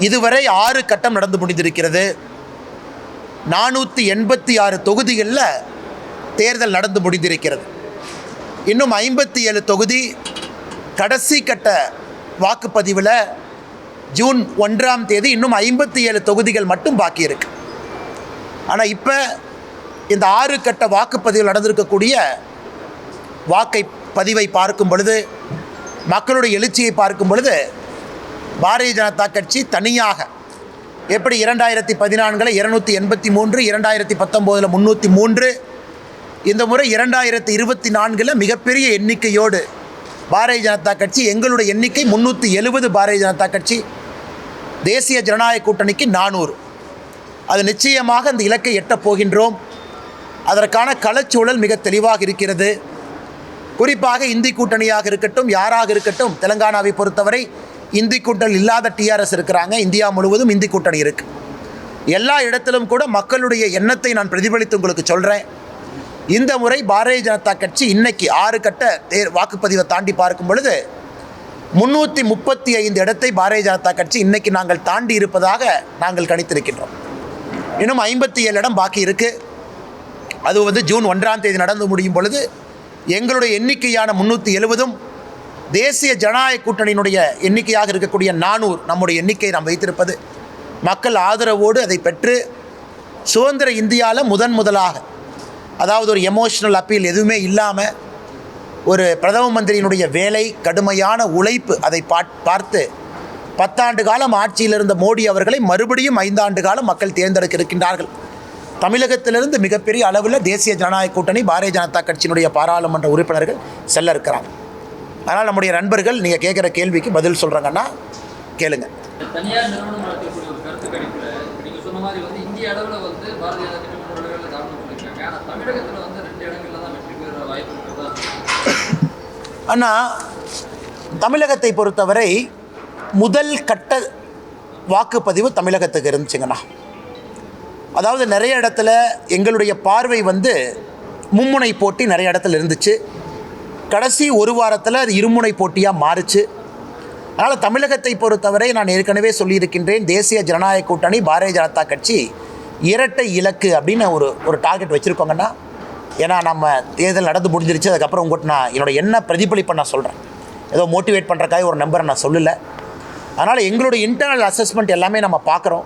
இதுவரை 6 கட்டம் நடந்து முடிந்திருக்கிறது. 486 தொகுதிகளில் தேர்தல் நடந்து முடிந்திருக்கிறது. இன்னும் 57 தொகுதி கடைசி கட்ட வாக்குப்பதிவில் ஜூன் 1ஆம் தேதி இன்னும் 57 தொகுதிகள் மட்டும் பாக்கி இருக்கு. ஆனால் இப்போ இந்த 6 கட்ட வாக்குப்பதிவில் நடந்திருக்கக்கூடிய பதிவை பார்க்கும் பொழுது, மக்களுடைய எழுச்சியை பார்க்கும் பொழுது, பாரதிய ஜனதா கட்சி தனியாக எப்படி 2014 283, 2019 303, இந்த முறை 2024 மிகப்பெரிய எண்ணிக்கையோடு பாரதிய ஜனதா கட்சி, எங்களுடைய எண்ணிக்கை 370 பாரதிய ஜனதா கட்சி, தேசிய ஜனநாயக கூட்டணிக்கு 400. அது நிச்சயமாக அந்த இலக்கை எட்டப் போகின்றோம். அதற்கான களச்சூழல் மிக தெளிவாக இருக்கிறது. குறிப்பாக இந்தி கூட்டணியாக இருக்கட்டும், யாராக இருக்கட்டும், தெலுங்கானாவை பொறுத்தவரை இந்தி கூட்டணி இல்லாத டிஆர்எஸ் இருக்கிறாங்க. இந்தியா முழுவதும் இந்தி கூட்டணி இருக்குது. எல்லா இடத்திலும் கூட மக்களுடைய எண்ணத்தை நான் பிரதிபலித்து உங்களுக்கு சொல்கிறேன். இந்த முறை பாரதிய ஜனதா கட்சி இன்னைக்கு 6 கட்ட வாக்குப்பதிவை தாண்டி பார்க்கும் பொழுது 335 இடத்தை பாரதிய ஜனதா கட்சி இன்னைக்கு நாங்கள் தாண்டி இருப்பதாக நாங்கள் கணித்திருக்கின்றோம். இன்னும் 57 இடம் பாக்கி இருக்குது. அது ஜூன் 1ஆம் தேதி நடந்து முடியும் பொழுது எங்களுடைய எண்ணிக்கையான 370 தேசிய ஜனநாயக கூட்டணியினுடைய எண்ணிக்கையாக இருக்கக்கூடிய 400 நம்முடைய எண்ணிக்கை நாம் வைத்திருப்பது மக்கள் ஆதரவோடு அதை பெற்று சுதந்திர இந்தியாவில் முதலாக, அதாவது ஒரு எமோஷனல் அப்பீல் எதுவுமே இல்லாமல், ஒரு பிரதம மந்திரியினுடைய வேலை, கடுமையான உழைப்பு, அதை பார்த்து 10 ஆண்டு காலம் ஆட்சியில் இருந்த மோடி அவர்களை மறுபடியும் 5 ஆண்டு காலம் மக்கள் தேர்ந்தெடுக்க இருக்கின்றார்கள். தமிழகத்திலிருந்து மிகப்பெரிய அளவில் தேசிய ஜனநாயக கூட்டணி பாரதிய ஜனதா கட்சியினுடைய பாராளுமன்ற உறுப்பினர்கள் செல்ல இருக்கிறாங்க. அதனால் நம்முடைய நண்பர்கள் நீங்கள் கேட்குற கேள்விக்கு பதில் சொல்கிறாங்கன்னா கேளுங்க. தனியார் நிறுவனம் நடத்தக்கூடிய ஒரு கருத்து கணிப்பில் நீங்கள் சொன்ன மாதிரி இந்திய அளவில் பாரதிய ஜனதா கட்சி 3 இடங்களில் தாழ்ந்து பண்ணியிருக்காங்க. ஆனால் தமிழகத்தில் 2 இடங்களில் தான் வெற்றி பெற வாய்ப்பு இருக்கிறதா? ஆனால் தமிழகத்தை பொறுத்தவரை முதல் கட்ட வாக்குப்பதிவு தமிழகத்துக்கு இருந்துச்சுங்கண்ணா. அதாவது நிறைய இடத்துல எங்களுடைய பார்வை மும்முனை போட்டி நிறைய இடத்துல இருந்துச்சு. கடைசி ஒரு வாரத்தில் அது இருமுனை போட்டியாக மாறுச்சு. அதனால் தமிழகத்தை பொறுத்தவரை நான் ஏற்கனவே சொல்லியிருக்கின்றேன், தேசிய ஜனநாயக கூட்டணி பாரதிய ஜனதா கட்சி இரட்டை இலக்கு அப்படின்னு ஒரு டார்கெட் வச்சுருக்கோங்கன்னா. ஏன்னா நம்ம தேர்தல் நடந்து முடிஞ்சிருச்சு. அதுக்கப்புறம் உங்கள்கிட்ட நான் என்னோடய என்ன பிரதிபலிப்பை நான் சொல்கிறேன். ஏதோ மோட்டிவேட் பண்ணுறக்காக ஒரு நம்பரை நான் சொல்லலை. அதனால் எங்களுடைய இன்டர்னல் அசஸ்மெண்ட் எல்லாமே நம்ம பார்க்குறோம்.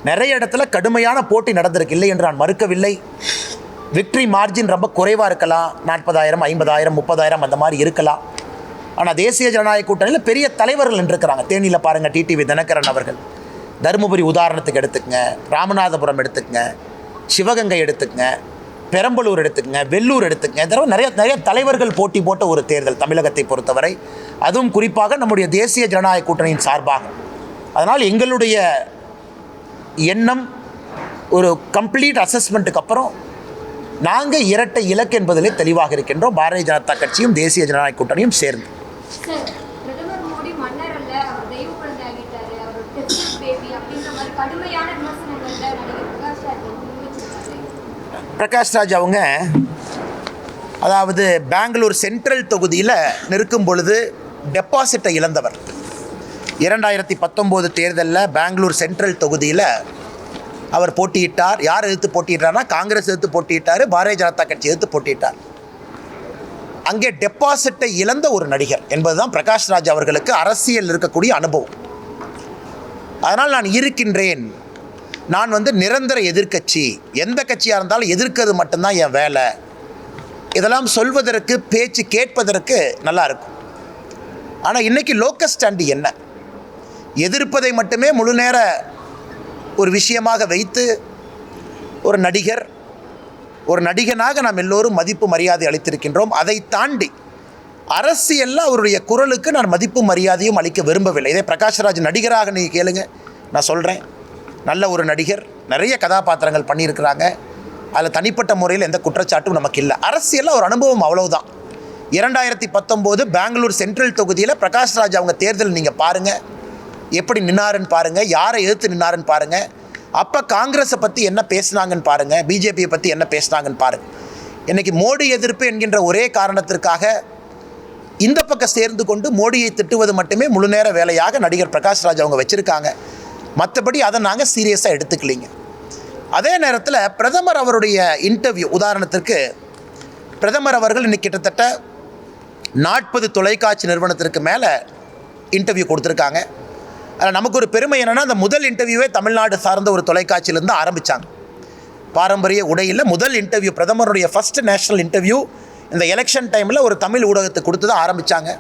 நிறைய இடத்துல கடுமையான போட்டி நடந்திருக்கு, இல்லை என்று நான் மறுக்கவில்லை. விக்ட்ரி மார்ஜின் ரொம்ப குறைவாக இருக்கலாம், 40,000, 50,000, 30,000 அந்த மாதிரி இருக்கலாம். ஆனால் தேசிய ஜனநாயக கூட்டணியில் பெரிய தலைவர்கள் நின்றுருக்கிறாங்க. தேனியில் பாருங்கள், டிடிவி தினகரன் அவர்கள். தருமபுரி உதாரணத்துக்கு எடுத்துக்கங்க, ராமநாதபுரம் எடுத்துக்கங்க, சிவகங்கை எடுத்துக்கங்க, பெரம்பலூர் எடுத்துக்கங்க, வெள்ளூர் எடுத்துக்கங்க. இந்த தடவை நிறைய தலைவர்கள் போட்டி போட்ட ஒரு தேர்தல் தமிழகத்தை பொறுத்தவரை, அதுவும் குறிப்பாக நம்முடைய தேசிய ஜனநாயக கூட்டணியின் சார்பாக. அதனால் எங்களுடைய எண்ணம் ஒரு கம்ப்ளீட் அசஸ்மெண்ட்டுக்கு அப்புறம் நாங்கள் இரட்டை இலக்கு என்பதிலே தெளிவாக இருக்கின்றோம். பாரதிய ஜனதா கட்சியும் தேசிய ஜனநாயக கூட்டணியும் சேர்ந்து. பிரகாஷ் ராஜ் அவங்க அதாவது பெங்களூர் சென்ட்ரல் தொகுதியில் நிற்கும் பொழுது டெபாசிட்டை இழந்தவர். 2019 தேர்தலில் பெங்களூர் சென்ட்ரல் தொகுதியில் அவர் போட்டியிட்டார். யார் எதிர்த்து போட்டியிட்டார்னா காங்கிரஸ் எதிர்த்து போட்டியிட்டார், பாரதிய ஜனதா கட்சி எதிர்த்து போட்டியிட்டார். அங்கே டெபாசிட்டை இழந்த ஒரு நடிகர் என்பதுதான் பிரகாஷ் ராஜ் அவர்களுக்கு அரசியல் இருக்கக்கூடிய அனுபவம். அதனால் நான் இருக்கின்றேன், நான் நிரந்தர எதிர்க்கட்சி, எந்த கட்சியாக இருந்தாலும் எதிர்க்கிறது மட்டும்தான் என் வேலை, இதெல்லாம் சொல்வதற்கு, பேச்சு கேட்பதற்கு நல்லா இருக்கும். ஆனால் இன்றைக்கி லோக்கல் ஸ்டாண்டு என்ன, எதிர்ப்பதை மட்டுமே முழு நேர ஒரு விஷயமாக வைத்து ஒரு நடிகனாக நாம் எல்லோரும் மதிப்பு மரியாதை அளித்திருக்கின்றோம். அதை தாண்டி அரசியலில் அவருடைய குரலுக்கு நான் மதிப்பு மரியாதையும் அளிக்க விரும்பவில்லை. இதே பிரகாஷ்ராஜ் நடிகராக நீங்கள் கேளுங்க, நான் சொல்கிறேன், நல்ல ஒரு நடிகர், நிறைய கதாபாத்திரங்கள் பண்ணியிருக்கிறாங்க. அதில் தனிப்பட்ட முறையில் எந்த குற்றச்சாட்டும் நமக்கு இல்லை. அரசியலில் ஒரு அனுபவம் அவ்வளவுதான். 2019 பெங்களூர் சென்ட்ரல் தொகுதியில் பிரகாஷ்ராஜ் அவங்க தேர்தல் நீங்கள் பாருங்கள், எப்படி நின்னாருன்னு பாருங்கள், யாரை எதிர்த்து நின்னாருன்னு பாருங்கள். அப்போ காங்கிரஸை பற்றி என்ன பேசினாங்கன்னு பாருங்கள், பிஜேபியை பற்றி என்ன பேசினாங்கன்னு பாருங்கள். இன்றைக்கி மோடி எதிர்ப்பு என்கின்ற ஒரே காரணத்திற்காக இந்த பக்கம் சேர்ந்து கொண்டு மோடியை திட்டுவது மட்டுமே முழு நேர வேலையாக நடிகர் பிரகாஷ்ராஜ் அவங்க வச்சுருக்காங்க. மற்றபடி அதை நாங்கள் சீரியஸாக எடுத்துக்கலிங்க. அதே நேரத்தில் பிரதமர் அவருடைய இன்டர்வியூ, உதாரணத்திற்கு பிரதமர் அவர்கள் இன்னைக்கு கிட்டத்தட்ட 40 தொலைக்காட்சி நிறுவனத்திற்கு மேலே இன்டர்வியூ கொடுத்துருக்காங்க. அதில் நமக்கு ஒரு பெருமை என்னென்னா, அந்த முதல் இன்டர்வியூவே தமிழ்நாடு சார்ந்த ஒரு தொலைக்காட்சியிலேருந்து ஆரம்பித்தாங்க. பாரம்பரிய உடையில் முதல் இன்டர்வியூ, பிரதமருடைய ஃபஸ்ட்டு நேஷ்னல் இன்டர்வியூ இந்த எலெக்ஷன் டைமில் ஒரு தமிழ் ஊடகத்துக்கு கொடுத்து தான் ஆரம்பித்தாங்க.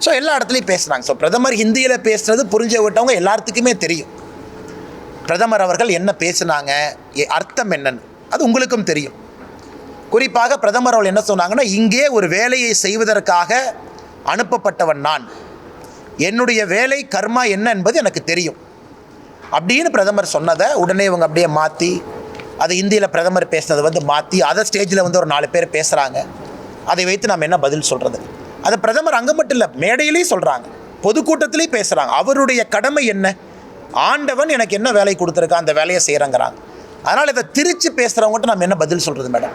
ஸோ எல்லா இடத்துலையும் பேசுகிறாங்க. ஸோ பிரதமர் ஹிந்தியில் பேசுகிறது புரிஞ்ச விட்டவங்க எல்லாத்துக்குமே தெரியும் பிரதமர் அவர்கள் என்ன பேசுனாங்க, அர்த்தம் என்னன்னு அது உங்களுக்கும் தெரியும். குறிப்பாக பிரதமர் அவர்கள் என்ன சொன்னாங்கன்னா, இங்கே ஒரு வேலையை செய்வதற்காக அனுப்பப்பட்டவன் நான், என்னுடைய வேலை கர்மா என்ன என்பது எனக்கு தெரியும் அப்படின்னு பிரதமர் சொன்னதை உடனே இவங்க அப்படியே மாற்றி, அது இந்தியில் பிரதமர் பேசுனதை மாற்றி அதை ஸ்டேஜில் ஒரு 4 பேர் பேசுகிறாங்க. அதை வைத்து நாம் என்ன பதில் சொல்கிறது? அதை பிரதமர் அங்கே மட்டும் இல்லை, மேடையிலேயும் சொல்கிறாங்க, பொதுக்கூட்டத்திலையும் பேசுகிறாங்க. அவருடைய கடமை என்ன? ஆண்டவன் எனக்கு என்ன வேலை கொடுத்துருக்கா, அந்த வேலையை செய்கிறேங்கிறாங்க. அதனால் இதை திரித்து பேசுகிறவங்ககிட்ட நம்ம என்ன பதில் சொல்கிறது மேடம்?